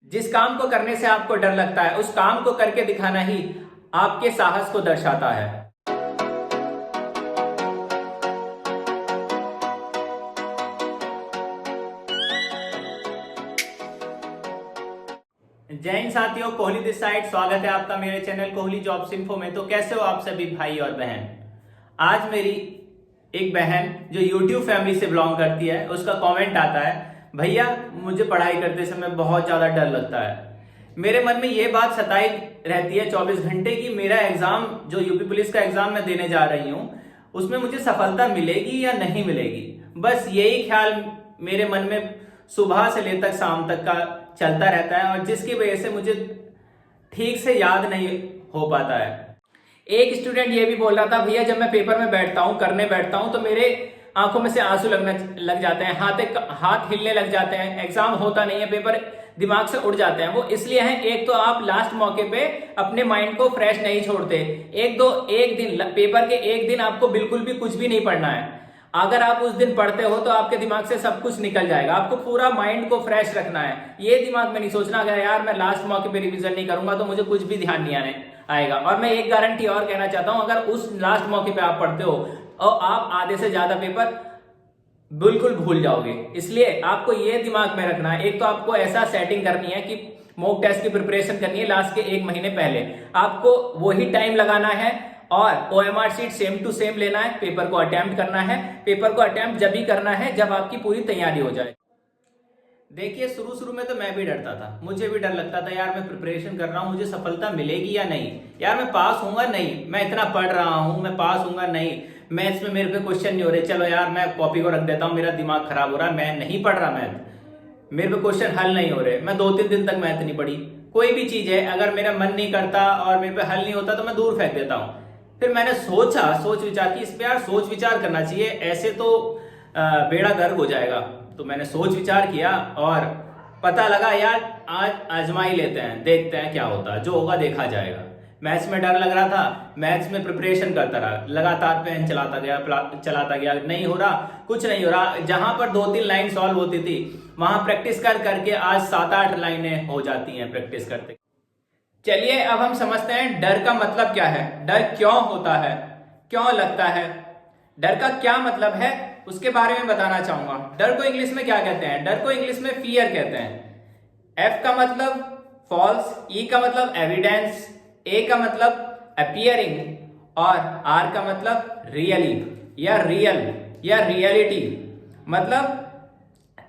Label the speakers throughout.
Speaker 1: जिस काम को करने से आपको डर लगता है उस काम को करके दिखाना ही आपके साहस को दर्शाता है। जय हिंद साथियों, कोहली दिस साइड। स्वागत है आपका मेरे चैनल कोहली जॉब्स इन्फो में। तो कैसे हो आप सभी भाई और बहन। आज मेरी एक बहन जो YouTube फैमिली से बिलोंग करती है उसका कमेंट आता है, भैया मुझे पढ़ाई करते समय बहुत ज्यादा डर लगता है। मेरे मन में ये बात सताई रहती है 24 घंटे की मेरा एग्जाम जो यूपी पुलिस का एग्जाम मैं देने जा रही हूँ उसमें मुझे सफलता मिलेगी या नहीं मिलेगी। बस यही ख्याल मेरे मन में सुबह से लेकर शाम तक का चलता रहता है और जिसकी वजह से मुझे ठीक से याद नहीं हो पाता है। एक स्टूडेंट ये भी बोल रहा था, भैया जब मैं पेपर में बैठता हूँ करने बैठता हूँ तो मेरे आंखों में से आंसू लगने लग जाते हैं, हाथ हिलने लग जाते हैं, एग्जाम होता नहीं है, पेपर दिमाग से उड़ जाते हैं। वो इसलिए हैं, एक तो आप लास्ट मौके पे अपने माइंड को फ्रेश नहीं छोड़ते। एक दिन पेपर के एक दिन आपको बिल्कुल भी कुछ भी नहीं पढ़ना है। अगर आप उस दिन पढ़ते हो तो आपके दिमाग से सब कुछ निकल जाएगा। आपको पूरा माइंड को फ्रेश रखना है। ये दिमाग में नहीं सोचना कि यार मैं लास्ट मौके पे रिवीजन नहीं करूंगा तो मुझे कुछ भी ध्यान नहीं आएगा। और मैं एक गारंटी और कहना चाहता हूं, अगर उस लास्ट मौके पे आप पढ़ते हो और आप आधे से ज्यादा पेपर बिल्कुल भूल जाओगे। इसलिए आपको ये दिमाग में रखना है, एक तो आपको ऐसा सेटिंग करनी है कि मॉक टेस्ट की प्रिपरेशन करनी है लास्ट के 1 महीने पहले। आपको वही टाइम लगाना है और OMR sheet same to same लेना है, पेपर को अटेम्प्ट करना है। पेपर को अटेम्प्ट जब भी करना है जब आपकी पूरी तैयारी हो जाए। देखिए शुरू में तो मैं भी डरता था, मुझे भी डर लगता था यार मैं प्रिपरेशन कर रहा हूँ, मुझे सफलता मिलेगी या नहीं, यार मैं पास होऊंगा नहीं, मैं इतना पढ़ रहा हूँ मैं पास होऊंगा नहीं, मैथ्स में मेरे पे क्वेश्चन नहीं हो रहे, चलो यार मैं कॉपी को रख देता हूँ, मेरा दिमाग खराब हो रहा है, मैं नहीं पढ़ रहा मैथ, मेरे पे क्वेश्चन हल नहीं हो रहे। मैं 2-3 दिन तक मैथ नहीं पढ़ी। कोई भी चीज है अगर मेरा मन नहीं करता और मेरे पे हल नहीं होता तो मैं दूर फेंक देता हूँ। फिर मैंने सोच विचार की, इस पे यार सोच विचार करना चाहिए, ऐसे तो बेड़ा गर्क हो जाएगा। तो मैंने सोच विचार किया और पता लगा यार आज आजमा ही लेते हैं, देखते हैं क्या होता है, जो होगा देखा जाएगा। मैथ्स में डर लग रहा था, मैथ्स में प्रिपरेशन करता रहा, लगातार पेन चलाता गया, नहीं हो रहा, कुछ नहीं हो रहा। जहां पर 2-3 लाइन सॉल्व होती थी वहां प्रैक्टिस करके आज 7-8 लाइनें हो जाती हैं प्रैक्टिस करते। चलिए अब हम समझते हैं डर का मतलब क्या है, डर क्यों होता है, क्यों लगता है, डर का क्या मतलब है उसके बारे में बताना चाहूंगा। डर को इंग्लिश में क्या कहते हैं? डर को इंग्लिश में फियर कहते हैं। F का मतलब फॉल्स, E का मतलब एविडेंस, A का मतलब अपियरिंग और R का मतलब रियली या रियल या रियलिटी। मतलब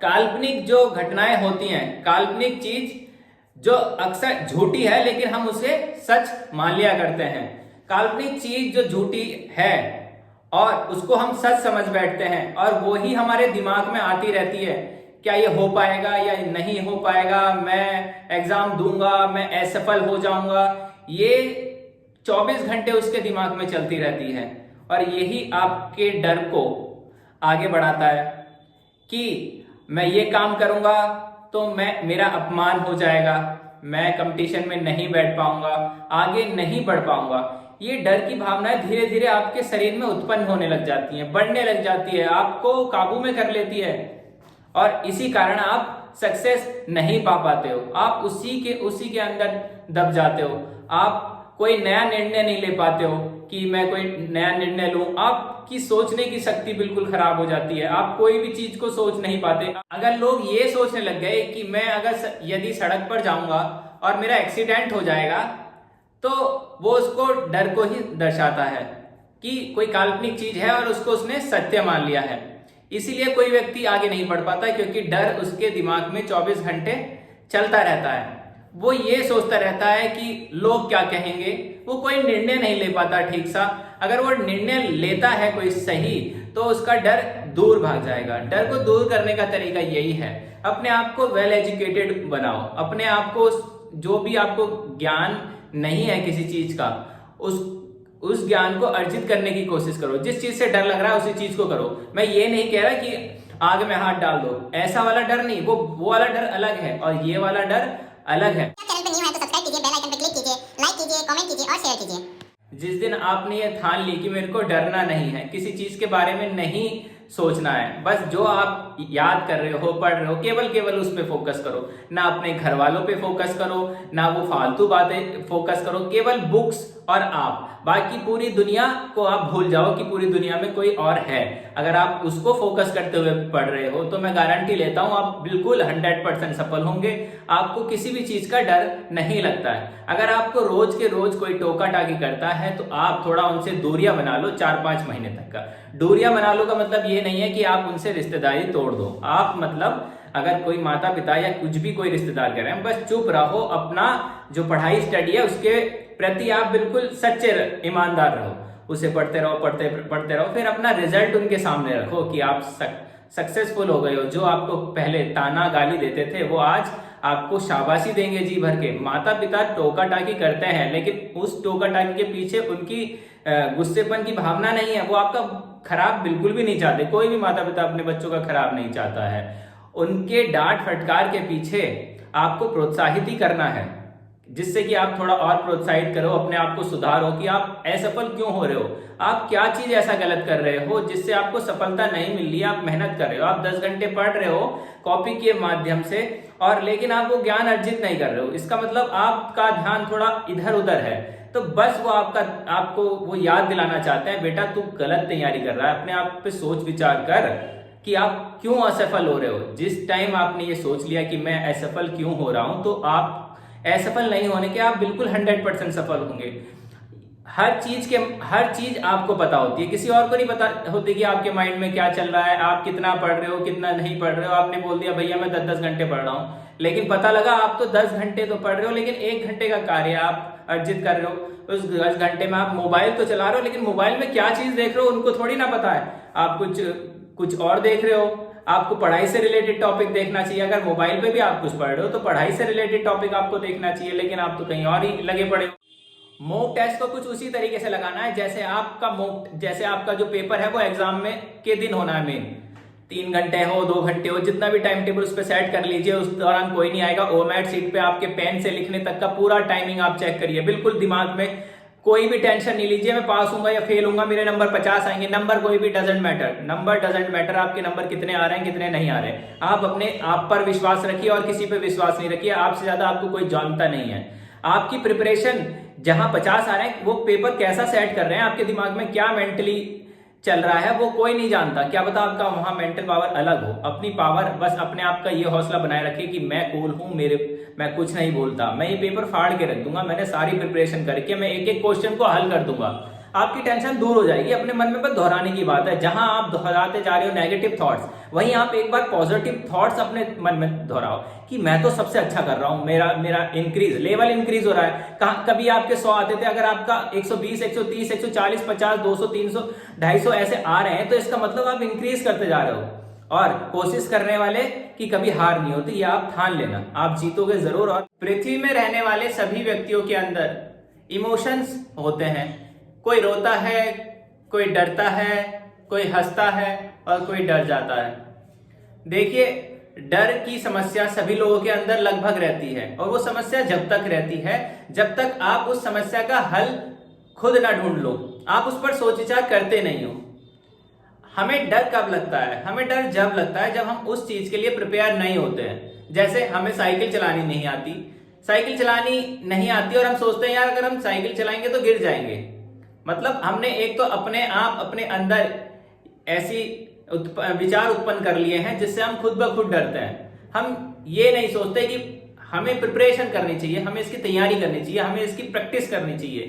Speaker 1: काल्पनिक जो घटनाएं होती हैं, काल्पनिक चीज जो अक्सर झूठी है लेकिन हम उसे सच मान लिया करते हैं। काल्पनिक चीज जो झूठी है और उसको हम सच समझ बैठते हैं और वो ही हमारे दिमाग में आती रहती है, क्या ये हो पाएगा या नहीं हो पाएगा, मैं एग्जाम दूंगा, मैं असफल हो जाऊंगा। ये 24 घंटे उसके दिमाग में चलती रहती है और यही आपके डर को आगे बढ़ाता है कि मैं ये काम करूंगा तो मेरा अपमान हो जाएगा, मैं कंपटीशन में नहीं बैठ पाऊंगा, आगे नहीं बढ़ पाऊंगा। ये डर की भावनाएं धीरे धीरे आपके शरीर में उत्पन्न होने लग जाती हैं, बढ़ने लग जाती है, आपको काबू में कर लेती है और इसी कारण आप सक्सेस नहीं पा पाते हो। आप उसी के अंदर दब जाते हो। आप कोई नया निर्णय नहीं ले पाते हो कि मैं कोई नया निर्णय लूं। आपकी सोचने की शक्ति बिल्कुल खराब हो जाती है, आप कोई भी चीज को सोच नहीं पाते। अगर लोग ये सोचने लग गए कि मैं अगर यदि सड़क पर जाऊंगा और मेरा एक्सीडेंट हो जाएगा तो वो उसको डर को ही दर्शाता है कि कोई काल्पनिक चीज है और उसको उसने सत्य मान लिया है। इसीलिए कोई व्यक्ति आगे नहीं बढ़ पाता क्योंकि डर उसके दिमाग में 24 घंटे चलता रहता है। वो ये सोचता रहता है कि लोग क्या कहेंगे, वो कोई निर्णय नहीं ले पाता ठीक सा। अगर वो निर्णय लेता है कोई सही तो उसका डर दूर भाग जाएगा। डर को दूर करने का तरीका यही है, अपने आप को वेल एजुकेटेड बनाओ, अपने आप को जो भी आपको ज्ञान नहीं है किसी चीज का उस ज्ञान को अर्जित करने की कोशिश करो। जिस चीज से डर लग रहा है उसी चीज को करो। मैं ये नहीं कह रहा कि आग में हाथ डाल दो, ऐसा वाला डर नहीं, वो वाला डर अलग है और ये वाला डर अलग है।
Speaker 2: चैनल पर न्यू है तो सब्सक्राइब कीजिए, बेल आइकन पर क्लिक कीजिए, लाइक कीजिए, कमेंट कीजिए और शेयर कीजिए।
Speaker 1: जिस दिन आपने ये ठान ली कि मेरे को डरना नहीं है, किसी चीज के बारे में नहीं सोचना है। बस जो आप याद कर रहे हो, पढ़ रहे हो, केवल उस पे फोकस करो। ना अपने घर वालों पे फोकस करो, ना वो फालतू बातें फोकस करो, केवल बुक्स और आप। बाकी पूरी दुनिया को आप भूल जाओ कि पूरी दुनिया में कोई और है। अगर आप उसको फोकस करते हुए पढ़ रहे हो तो मैं गारंटी लेता हूं आप बिल्कुल 100% सफल होंगे। आपको किसी भी चीज का डर नहीं लगता है। अगर आपको रोज के रोज कोई टोका टाकी करता है तो आप थोड़ा उनसे दूरियां बना लो, 4-5 महीने तक का। दूरियां बना लो का मतलब ये नहीं है कि आप उनसे रिश्तेदारी तोड़ दो। आप मतलब अगर कोई माता पिता या कुछ भी कोई रिश्तेदार कर रहे हैं, बस चुप रहो। अपना जो पढ़ाई स्टडी है उसके प्रति आप बिल्कुल सच्चे ईमानदार रहो, उसे पढ़ते रहो। फिर अपना रिजल्ट उनके सामने रखो कि आप सक्सेसफुल हो गए हो। जो आपको पहले ताना गाली देते थे वो आज आपको शाबाशी देंगे जी भर के। माता पिता टोका टाकी करते हैं, लेकिन उस टोका टाकी के पीछे उनकी गुस्सेपन की भावना नहीं है। वो आपका खराब बिल्कुल भी नहीं चाहते। कोई भी माता पिता अपने बच्चों का खराब नहीं चाहता है। उनके डांट फटकार के पीछे आपको प्रोत्साहित ही करना है, जिससे कि आप थोड़ा और प्रोत्साहित करो, अपने आप को सुधारो कि आप असफल क्यों हो रहे हो, आप क्या चीज ऐसा गलत कर रहे हो जिससे आपको सफलता नहीं मिल रही है। आप मेहनत कर रहे हो, आप 10 घंटे पढ़ रहे हो कॉपी के माध्यम से, और लेकिन आप वो ज्ञान अर्जित नहीं कर रहे हो। इसका मतलब आपका ध्यान थोड़ा इधर उधर है। तो बस वो आपको वो याद दिलाना चाहते हैं, बेटा तू गलत तैयारी कर रहा है। अपने आप पे सोच विचार कर कि आप क्यों असफल हो रहे हो। जिस टाइम आपने ये सोच लिया कि मैं असफल क्यों हो रहा हूं, तो आप असफल नहीं होने के, आप बिल्कुल 100% सफल होंगे। हर चीज आपको पता होती है, किसी और को नहीं पता होती कि आपके माइंड में क्या चल रहा है, आप कितना पढ़ रहे हो, कितना नहीं पढ़ रहे हो। आपने बोल दिया भैया मैं 10-10 घंटे पढ़ रहा हूँ, लेकिन पता लगा आप तो 10 घंटे तो पढ़ रहे हो, लेकिन 1 घंटे का कार्य आप अर्जित कर रहे हो। उस 10 घंटे में आप मोबाइल तो चला रहे हो, लेकिन मोबाइल में क्या चीज देख रहे हो उनको थोड़ी ना पता है। आप कुछ और देख रहे हो। आपको पढ़ाई से रिलेटेड टॉपिक देखना चाहिए। अगर मोबाइल पे भी आप कुछ पढ़ रहे हो तो पढ़ाई से रिलेटेड टॉपिक आपको देखना चाहिए, लेकिन आप तो कहीं और ही लगे पड़े हो। मॉक टेस्ट को कुछ उसी तरीके से लगाना है जैसे आपका जो पेपर है वो एग्जाम में के दिन होना है। मेन 3 घंटे हो, 2 घंटे हो, जितना भी टाइम टेबल उस पर सेट कर लीजिए। उस दौरान कोई नहीं आएगा। ओमैट सीट पे आपके पेन से लिखने तक का पूरा टाइमिंग आप चेक करिए। बिल्कुल दिमाग में कोई भी टेंशन नहीं लीजिए मैं पास होऊंगा या फेल होऊंगा, मेरे नंबर 50 आएंगे। नंबर कोई भी doesn't matter. Number doesn't matter. आपके नंबर कितने आ रहे हैं, कितने नहीं आ रहे हैं। आप अपने आप पर विश्वास रखिए और किसी पे विश्वास नहीं रखिए। आपसे ज्यादा आपको कोई जानता नहीं है। आपकी प्रिपरेशन जहां 50 आ रहे हैं, वो पेपर कैसा सेट कर रहे हैं, आपके दिमाग में क्या मेंटली चल रहा है, वो कोई नहीं जानता। क्या पता आपका वहां मेंटल पावर अलग हो। अपनी पावर, बस अपने आप का ये हौसला बनाए रखिए कि मैं कूल हूं, मैं कुछ नहीं बोलता, मैं ये पेपर फाड़ के रख दूंगा, मैंने सारी प्रिपरेशन करके मैं एक एक क्वेश्चन को हल कर दूंगा। आपकी टेंशन दूर हो जाएगी। अपने मन में बस दोहराने की बात है। जहां आप दोहराते जा रहे हो नेगेटिव थॉट्स, वहीं आप एक बार पॉजिटिव थॉट्स अपने मन में दोहराओ कि मैं तो सबसे अच्छा कर रहा हूं, मेरा लेवल इंक्रीज हो रहा है। कभी आपके 100 आते थे, अगर आपका 120, 130, 140, 50, 200, 300, 250 ऐसे आ रहे हैं, तो इसका मतलब आप इंक्रीज करते जा रहे हो। और कोशिश करने वाले की कभी हार नहीं होती, ये आप ठान लेना, आप जीतोगे जरूर। और पृथ्वी में रहने वाले सभी व्यक्तियों के अंदर इमोशंस होते हैं। कोई रोता है, कोई डरता है, कोई हंसता है और कोई डर जाता है। देखिए, डर की समस्या सभी लोगों के अंदर लगभग रहती है, और वो समस्या जब तक रहती है जब तक आप उस समस्या का हल खुद ना ढूंढ लो, आप उस पर सोच विचार करते नहीं हो। हमें डर कब लगता है? हमें डर जब लगता है जब हम उस चीज के लिए प्रिपेयर नहीं होते हैं। जैसे हमें साइकिल चलानी नहीं आती और हम सोचते हैं यार अगर हम साइकिल चलाएंगे तो गिर जाएंगे। मतलब हमने एक तो अपने अंदर ऐसी विचार उत्पन्न कर लिए हैं जिससे हम खुद ब खुद डरते हैं। हम ये नहीं सोचते कि हमें प्रिपरेशन करनी चाहिए, हमें इसकी तैयारी करनी चाहिए, हमें इसकी प्रैक्टिस करनी चाहिए।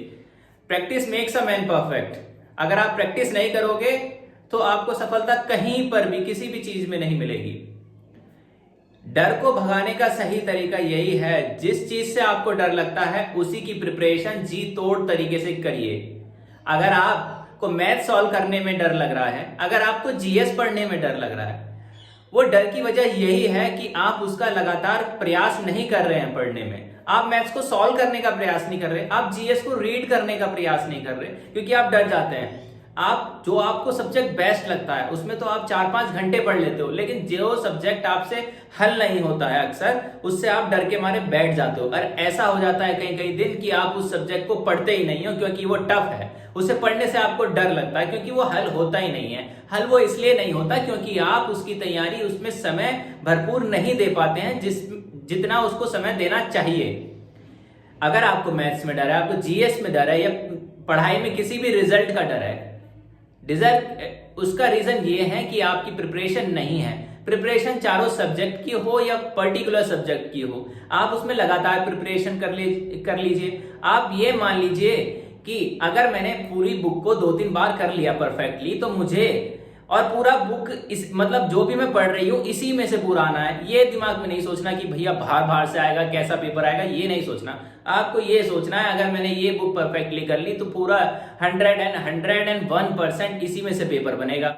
Speaker 1: Practice makes a man perfect. अगर आप प्रैक्टिस नहीं करोगे तो आपको सफलता कहीं पर भी किसी भी चीज में नहीं मिलेगी। डर को भगाने का सही तरीका यही है, जिस चीज से आपको डर लगता है उसी की प्रिपरेशन जी तोड़ तरीके से करिए। अगर आपको मैथ सॉल्व करने में डर लग रहा है, अगर आपको जीएस पढ़ने में डर लग रहा है, वो डर की वजह यही है कि आप उसका लगातार प्रयास नहीं कर रहे हैं पढ़ने में। आप मैथ्स को सॉल्व करने का प्रयास नहीं कर रहे, आप जीएस को रीड करने का प्रयास नहीं कर रहे, क्योंकि आप डर जाते हैं। आप जो आपको सब्जेक्ट बेस्ट लगता है उसमें तो आप 4-5 घंटे पढ़ लेते हो, लेकिन जो सब्जेक्ट आपसे हल नहीं होता है अक्सर उससे आप डर के मारे बैठ जाते हो। और ऐसा हो जाता है कई कई दिन कि आप उस सब्जेक्ट को पढ़ते ही नहीं हो क्योंकि वो टफ है, उसे पढ़ने से आपको डर लगता है क्योंकि वो हल होता ही नहीं है। हल वो इसलिए नहीं होता क्योंकि आप उसकी तैयारी उसमें समय भरपूर नहीं दे पाते हैं जितना उसको समय देना चाहिए। अगर आपको मैथ्स में डर है, आपको जीएस में डर है या पढ़ाई में किसी भी रिजल्ट का डर है, उसका रीजन ये है कि आपकी प्रिपरेशन नहीं है। प्रिपरेशन चारों सब्जेक्ट की हो या पर्टिकुलर सब्जेक्ट की हो, आप उसमें लगातार प्रिपरेशन कर लीजिए। आप ये मान लीजिए कि अगर मैंने पूरी बुक को 2-3 बार कर लिया परफेक्टली तो मुझे और पूरा बुक मतलब जो भी मैं पढ़ रही हूँ इसी में से पूरा आना है। ये दिमाग में नहीं सोचना कि भैया बाहर से आएगा, कैसा पेपर आएगा, ये नहीं सोचना। आपको ये सोचना है अगर मैंने ये बुक परफेक्टली कर ली तो पूरा 101% इसी में से पेपर बनेगा।